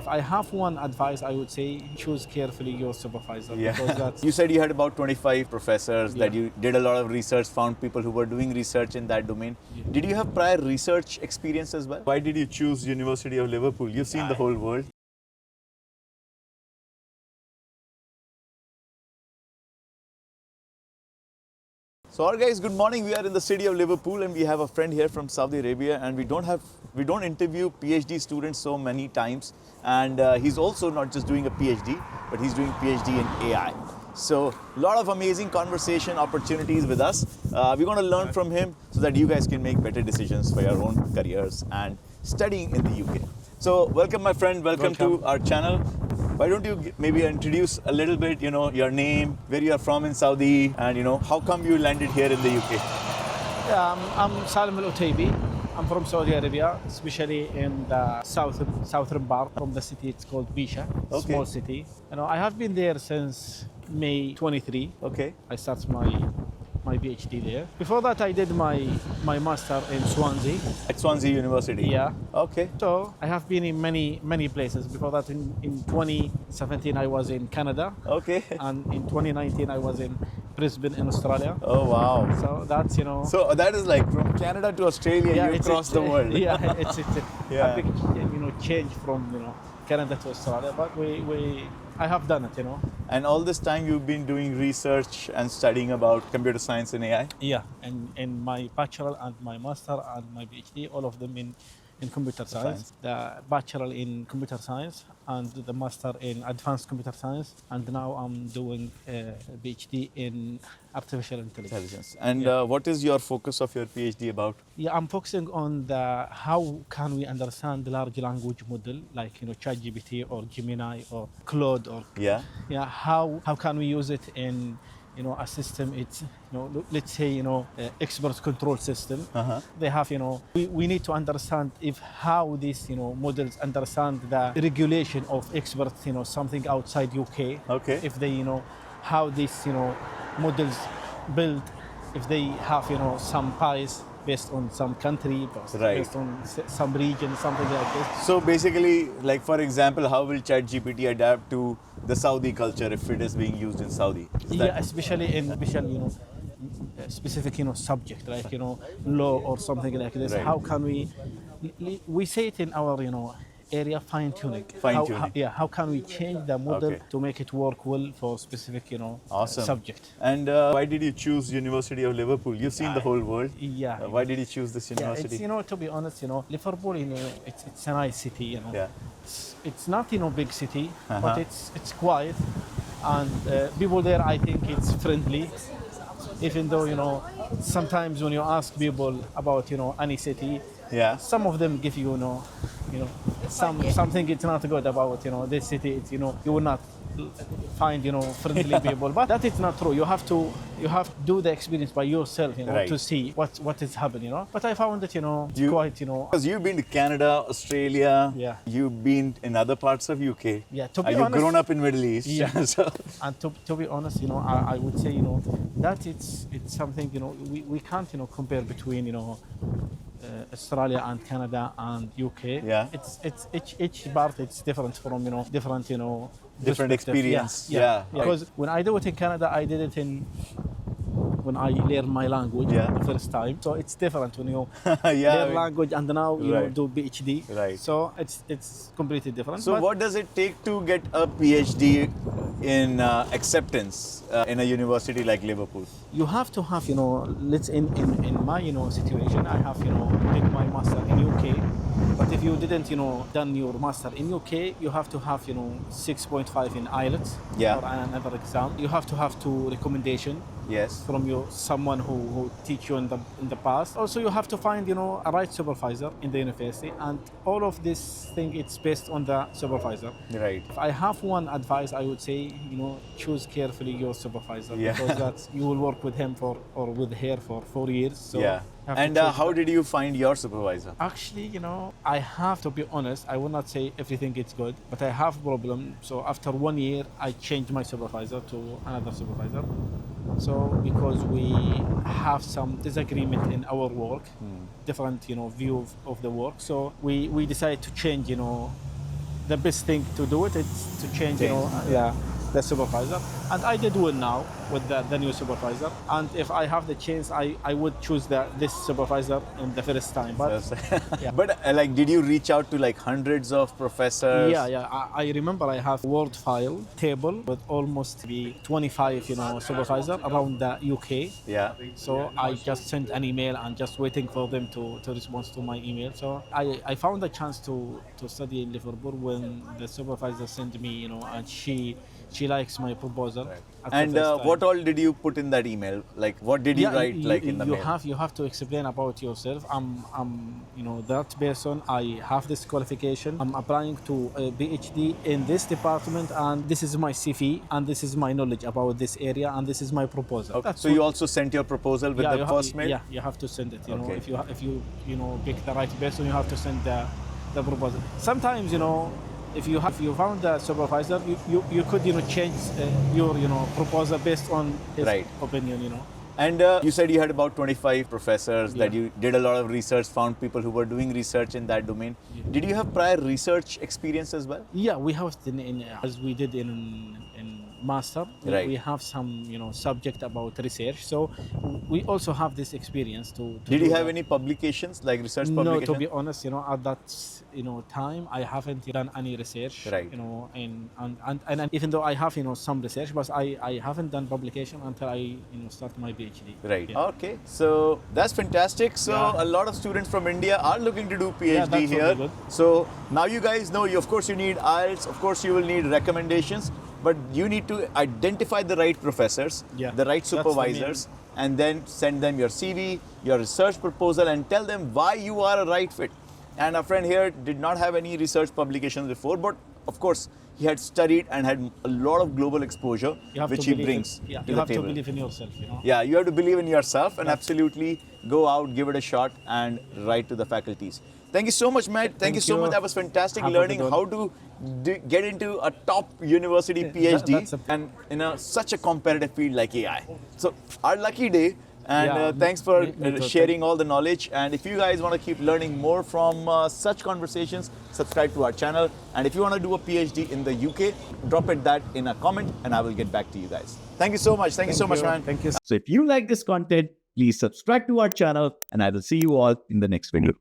I have one advice, I would say choose carefully your supervisor. Yeah. Because that's, You said you had about 25 professors, that Yeah. you did a lot of research, found people who were doing research in that domain. Yeah. Did you have prior research experience as well? Why did you choose University of Liverpool? You've seen the whole world. So, all right, guys, good morning. We are in the city of Liverpool and we have a friend here from Saudi Arabia, and we don't interview PhD students so many times, and he's also not just doing a PhD, but he's doing PhD in AI. So, a lot of amazing conversation opportunities with us. We're going to learn from him so that you guys can make better decisions for your own careers and studying in the UK. So, welcome, my friend. Welcome to our channel. Why don't you maybe introduce a little bit, your name, where you are from in Saudi, and how come you landed here in the UK? Yeah, I'm Salim al-Utaybi. I'm from Saudi Arabia, especially in the southern part from the city. It's called Bisha, small city. I have been there since May 23. Okay. I started my PhD there. Before that, I did my master in Swansea. At Swansea University? Yeah. Okay. So I have been in many places. Before that, in 2017, I was in Canada. Okay. And in 2019, I was in Brisbane in Australia. Oh, wow. So that's, So that is like from Canada to Australia, you crossed the world. Yeah, it's Yeah. a big change from Canada to Australia, but I have done it. And all this time you've been doing research and studying about computer science and AI? Yeah, and in my bachelor and my master and my PhD, all of them in computer science. The bachelor in computer science and the master in advanced computer science, and now I'm doing a PhD in artificial intelligence. And what is your focus of your PhD about? Yeah, I'm focusing on how can we understand the large language model like ChatGPT or Gemini or Claude or how can we use it in a system. It's let's say expert control system. They have we need to understand how these models understand the regulation of experts something outside UK. Okay. If they how these models build, if they have some bias based on some country, based on some region, something like this. So basically, like for example, how will ChatGPT adapt to the Saudi culture if it is being used in Saudi? Especially in specific subject like law or something like this. Right. How can we say it in our area fine-tuning. How can we change the model to make it work well for specific subject? And why did you choose University of Liverpool? You've seen the whole world. Yeah. Why did you choose this university? It's to be honest, Liverpool, it's a nice city. It's not big city, but it's quiet, and people there, I think it's friendly. Even though sometimes when you ask people about any city, some of them give you something it's not good about this city. It's you will not find friendly people, but that is not true. You have to do the experience by yourself to see what is happening. But I found it quite because you've been to Canada, Australia, you've been in other parts of UK, to be you've honest, grown up in Middle East, so. And to be honest, I would say that it's something we can't compare between Australia and Canada and UK. It's each part it's different from different experience. Because when I do it in Canada, I did it when I learned my language the first time. So it's different when you learn language and now you do PhD. Right. So it's completely different. So what does it take to get a PhD in acceptance in a university like Liverpool? You have to have let's in my situation, I have did my master in UK. But if you didn't done your master in UK, you have to have 6.5 in IELTS or another exam. You have to have 2 recommendation from someone who teach you in the past. Also, you have to find a right supervisor in the university, and all of this thing it's based on the supervisor. Right. If I have one advice, I would say choose carefully your supervisor, because you will work with him or with her for 4 years. So and how did you find your supervisor? Actually, I have to be honest, I will not say everything is good, but I have problem. So after 1 year, I changed my supervisor to another supervisor. So because we have some disagreement in our work, different view of the work. So we decided to change the best thing to do it is to change, the supervisor. And I did well now with the new supervisor. And if I have the chance, I would choose this supervisor in the first time. But But like, did you reach out to like hundreds of professors? I remember I have a Word file table with almost be 25, supervisor around the UK. Yeah. So I just sent an email and just waiting for them to respond to my email. So I found a chance to study in Liverpool when the supervisor sent me, and she likes my proposal. And what all did you put in that email? Like, what did you write in the mail? You have to explain about yourself. I'm that person. I have this qualification. I'm applying to a PhD in this department, and this is my CV, and this is my knowledge about this area, and this is my proposal. Okay. So you also sent your proposal with the first mail? Yeah, you have to send it. If you pick the right person, you have to send the proposal. Sometimes, if you found the supervisor, you could change your proposal based on his opinion. And you said you had about 25 professors that you did a lot of research, found people who were doing research in that domain. Did you have prior research experience as well? Yeah, we have as we did in master. We have some subject about research, so we also have this experience to did you have any publications, like research publications? No, to be honest, at that time I haven't done any research. And even though I have some research, but I haven't done publication until I start my PhD. Okay, so that's fantastic. So a lot of students from India are looking to do PhD here. Good. So now you guys know, of course you need IELTS, of course you will need recommendations, but you need to identify the right professors, the right supervisors, and then send them your CV, your research proposal, and tell them why you are a right fit. And our friend here did not have any research publications before, but of course he had studied and had a lot of global exposure, which he brings to the table. You have to believe in yourself. Yeah, you have to believe in yourself and absolutely go out, give it a shot, and write to the faculties. Thank you so much, Matt. Thank you so much. That was fantastic learning how to get into a top university PhD and in such a competitive field like AI. So our lucky day. And thanks for sharing all the knowledge. And if you guys want to keep learning more from such conversations, subscribe to our channel. And if you want to do a PhD in the UK, drop it that in a comment and I will get back to you guys. Thank you so much. Thank you so much, man. Thank you. So if you like this content, please subscribe to our channel and I will see you all in the next video.